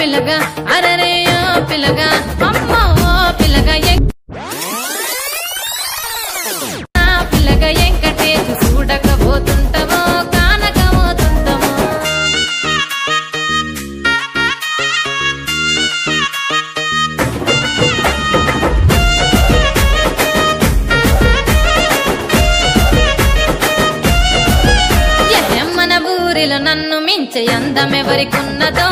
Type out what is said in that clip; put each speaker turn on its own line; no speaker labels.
పిల్లగా అరరేయో పిల్లగా అమ్మో పిల్లగా పిల్లగా ఎంకటేసి చూడకపోతుంటామో కానకపోతుంటామో మన ఊరిలో నన్ను మించే అందమెవరికున్నదో